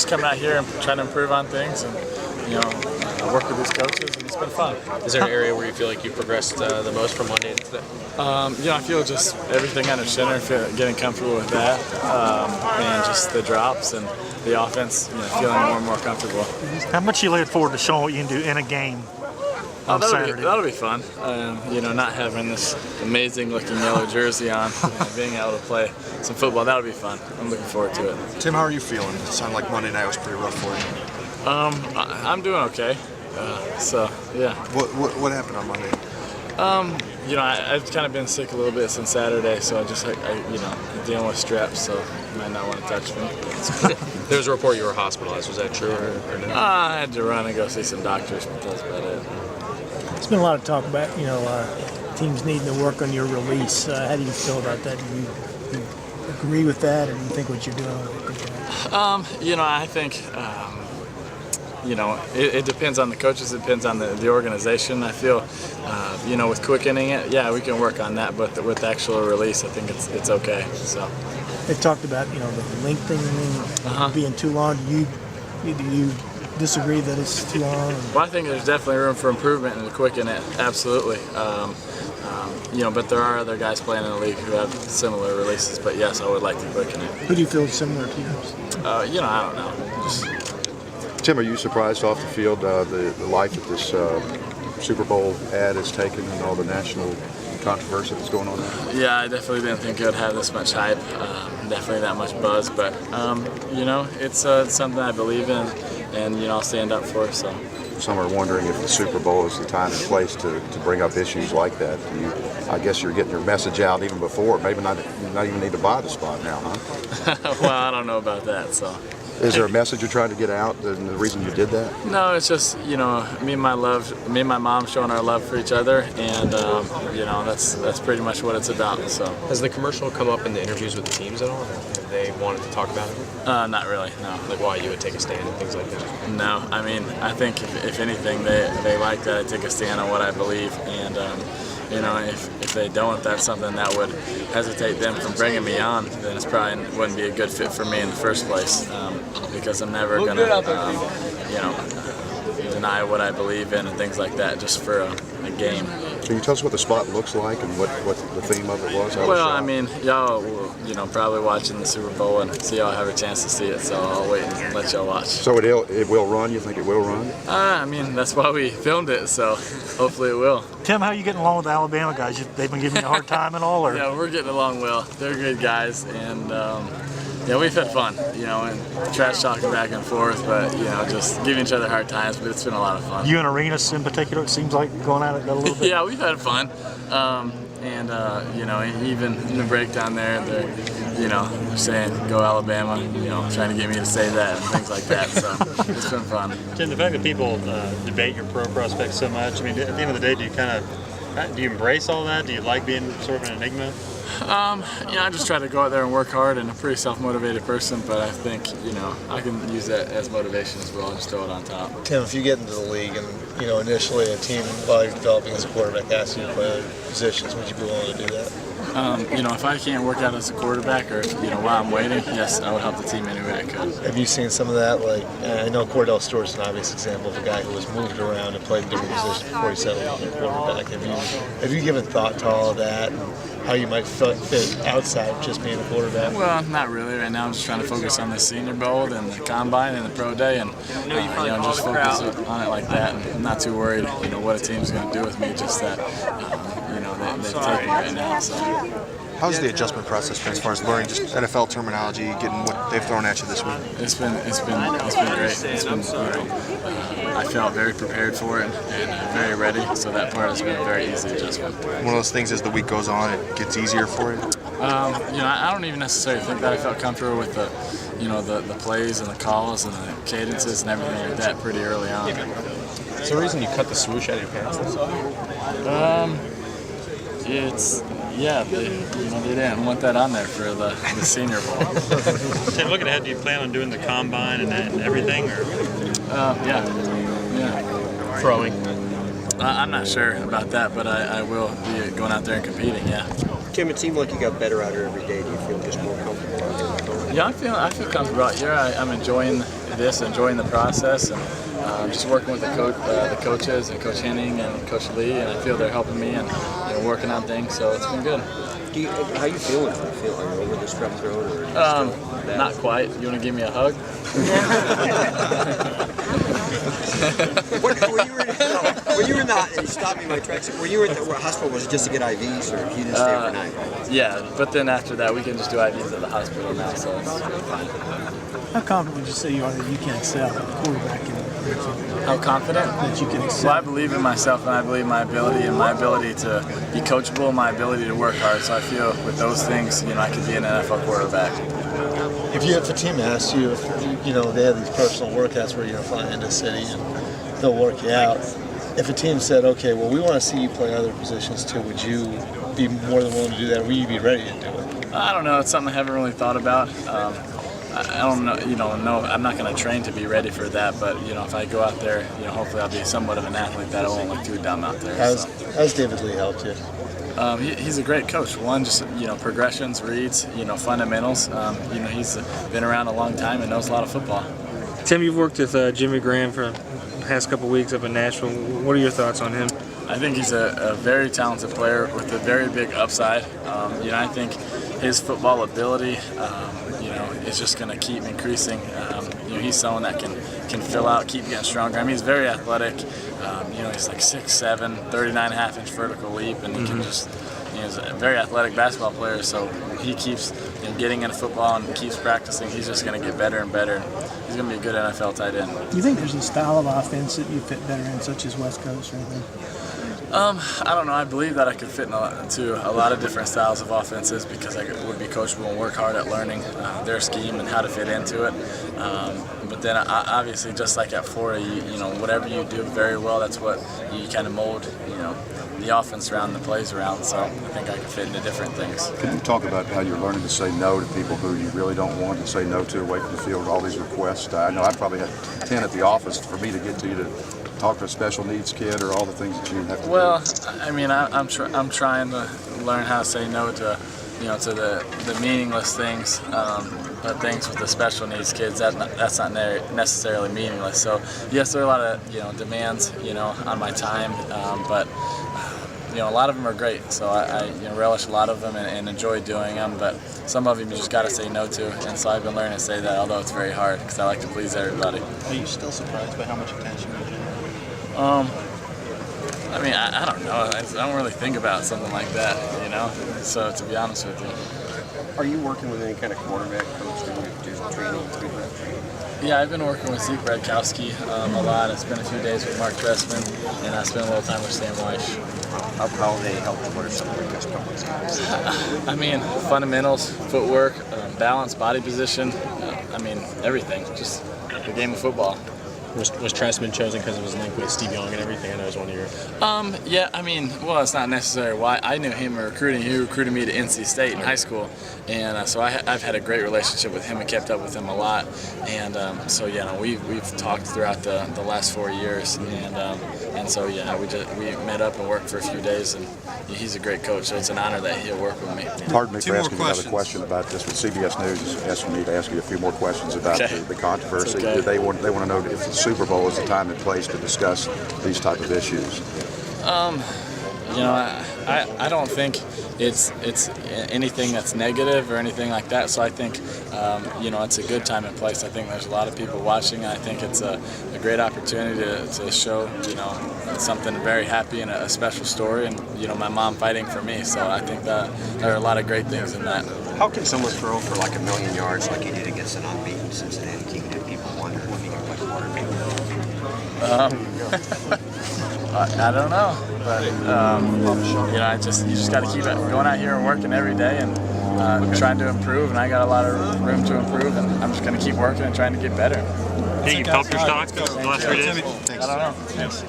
just coming out here and trying to improve on things, and I work with these coaches, and it's been fun. Is there an area where you feel like you progressed the most from Monday to today? I feel just everything under center, getting comfortable with that, and just the drops and the offense, feeling more and more comfortable. How much you look forward to showing what you can do in a game on Saturday? That'll be fun. Not having this amazing looking yellow jersey on, being able to play some football, that'll be fun. I'm looking forward to it. Tim, how are you feeling? It sounded like Monday night was pretty rough for you. I'm doing okay. Yeah. What happened on Monday? I've kind of been sick a little bit since Saturday, so I'm dealing with strep, so you might not want to touch me. There was a report you were hospitalized. Was that true or no? I had to run and go see some doctors, but that's about it. There's been a lot of talk about, teams needing to work on your release. How do you feel about that? Do you agree with that, or do you think what you're doing? I think, it depends on the coaches, it depends on the organization. I feel, with quickening it, yeah, we can work on that, but with the actual release, I think it's okay. So they've talked about, the lengthening being too long. Do you disagree that it's too long? Well, I think there's definitely room for improvement and to quicken it, absolutely. But there are other guys playing in the league who have similar releases, but yes, I would like to quicken it. Who do you feel is similar to yours? I don't know. Tim, are you surprised off the field the life that this Super Bowl ad has taken and all the national controversy that's going on there? Yeah, I definitely didn't think it would have this much hype, definitely that much buzz, but it's something I believe in, and I'll stand up for. So some are wondering if the Super Bowl is the time and place to bring up issues like that. I guess you're getting your message out even before. Maybe not even need to buy the spot now, huh? Well, I don't know about that. So. Is there a message you're trying to get out, and the reason you did that? No, it's just, me and my mom showing our love for each other, and, that's pretty much what it's about, so. Has the commercial come up in the interviews with the teams at all? Have they wanted to talk about it? Not really, no. Like why you would take a stand and things like that? No, I think if anything, they like that I take a stand on what I believe, and, if they don't, that's something that would hesitate them from bringing me on, then it's probably wouldn't be a good fit for me in the first place, because I'm never going to, deny what I believe in and things like that just for a game. Can you tell us what the spot looks like and what the theme of it was? Y'all will, probably watching the Super Bowl and see y'all have a chance to see it, so I'll wait and let y'all watch. So it will run? You think it will run? That's why we filmed it, so hopefully it will. Tim, how are you getting along with the Alabama guys? They've been giving you a hard time at all? Or? Yeah, we're getting along well. They're good guys, and we've had fun, and trash talking back and forth, but, just giving each other hard times, but it's been a lot of fun. You and Arenas in particular, it seems like going at it a little bit? Yeah, we've had fun. Even in the breakdown there, they're saying, go Alabama, trying to get me to say that and things like that, so it's been fun. Tim, the fact that people debate your pro prospects so much, at the end of the day, do you embrace all that? Do you like being sort of an enigma? I just try to go out there and work hard, and I'm a pretty self-motivated person, but I think, I can use that as motivation as well, just throw it on top. Tim, if you get into the league and, initially a team, while you're developing as a quarterback, asks you to play other positions, would you be willing to do that? If I can't work out as a quarterback or, while I'm waiting, yes, I would help the team any way I could. Have you seen some of that? I know Cordell Stewart's an obvious example of a guy who was moved around and played different positions before he settled on the quarterback. Have you given thought to all of that and how you might fit outside of just being a quarterback? Well, not really. Right now I'm just trying to focus on the Senior Bowl and the Combine and the Pro Day, and just focus on it like that, and I'm not too worried, what a team's going to do with me, just that, they've taken me right now. So. How's the adjustment process been as far as learning just NFL terminology, getting what they've thrown at you this week? It's been great. It's been I felt very prepared for it and very ready, so that part has been a very easy adjustment. One of those things as the week goes on, it gets easier for you? I don't even necessarily think that I felt comfortable with the plays and the calls and the cadences and everything like that pretty early on. Is there a reason you cut the swoosh out of your pants? They didn't want that on there for the Senior Bowl. Tim, looking ahead, do you plan on doing the Combine and everything? Or? Yeah. Throwing? I'm not sure about that, but I will be going out there and competing, yeah. Tim, it seemed like you got better out here every day. Do you feel just more comfortable out here? Yeah, I feel comfortable out here. I'm enjoying this, enjoying the process, and just working with the coaches and Coach Henning and Coach Lee, and I feel they're helping me and working on things, so it's been good. How you feeling? Are you over the strep throat? Or not quite. You want to give me a hug? When you were in the, stop me in my tracks. When you were at the hospital, was it just to get IVs, or you didn't stay overnight? Yeah, but then after that, we can just do IVs at the hospital now, so it's fine. How confident would you say you are that you can excel at quarterback in the How confident? that you can excel? Well, I believe in myself, and I believe in my ability to be coachable, my ability to work hard. So I feel with those things, I could be an NFL quarterback. If a team asks you, if they have these personal workouts where you're flying into the city and they'll work you out. If a team said, okay, well, we want to see you play other positions too, would you be more than willing to do that? Or would you be ready to do it? I don't know. It's something I haven't really thought about. I don't know. No, I'm not going to train to be ready for that. But if I go out there, hopefully I'll be somewhat of an athlete that I won't look too dumb out there. How's David Lee helped you? He's a great coach. One, just progressions, reads, fundamentals. He's been around a long time and knows a lot of football. Tim, you've worked with Jimmy Graham for the past couple weeks up in Nashville. What are your thoughts on him? I think he's a very talented player with a very big upside. I think his football ability, is just going to keep increasing. He's someone that can fill out, keep getting stronger. I mean, he's very athletic. He's like 6'7", 39.5-inch vertical leap, and he can just. He's a very athletic basketball player, so he keeps getting into football and keeps practicing. He's just going to get better and better. He's going to be a good NFL tight end. Do you think there's a style of offense that you fit better in, such as West Coast or anything? I don't know. I believe that I could fit into a lot of different styles of offenses because I would be coachable and work hard at learning their scheme and how to fit into it. But then, obviously, just like at Florida, whatever you do very well, that's what you kind of mold, the offense around, the plays around. So I think I can fit into different things. Can you talk about how you're learning to say no to people who you really don't want to say no to away from the field, all these requests? I know I probably had 10 at the office for me to get to you to talk to a special needs kid or all the things that you have to do. Well, I mean, I'm trying to learn how to say no to, to the meaningless things. But things with the special needs kids, that's not necessarily meaningless. So yes, there are a lot of demands on my time, but a lot of them are great. So I relish a lot of them and enjoy doing them. But some of them you just got to say no to, and so I've been learning to say that, although it's very hard because I like to please everybody. Are you still surprised by how much attention you're getting? I mean, I don't know. I don't really think about something like that, So to be honest with you. Are you working with any kind of quarterback coach or do training? Yeah, I've been working with Zeke Bradkowski a lot. I spent a few days with Mark Trestman, and I spent a little time with Stan Weish. How they help? What are some of the best practices? I mean, fundamentals, footwork, balance, body position. I mean, everything. Just the game of football. Was Trestman chosen because of his link with Steve Young and everything? I know it was one of your... Yeah, I mean, well, it's not necessarily why. I knew him in recruiting. He recruited me to NC State in high school. And so I've had a great relationship with him and kept up with him a lot. And so, we've talked throughout the last 4 years. And so, we met up and worked for a few days. And he's a great coach, so it's an honor that he'll work with me. Pardon me for asking another question about this, but CBS News is asking me to ask you a few more questions about the controversy. Okay. They want to know if the Super Bowl is the time and place to discuss these type of issues. I don't think it's anything that's negative or anything like that. So I think it's a good time and place. I think there's a lot of people watching. I think it's a great opportunity to show something very happy and a special story, and my mom fighting for me. So I think that there are a lot of great things in that. How can someone throw for like 1,000,000 yards like he did against an unbeaten Cincinnati team? Did people wonder when he could play quarterback? I don't know, but you just got to keep going out here and working every day and trying to improve. And I got a lot of room to improve, and I'm just going to keep working and trying to get better. Hey, you helped your stock the last 3 days? I don't know. Thanks.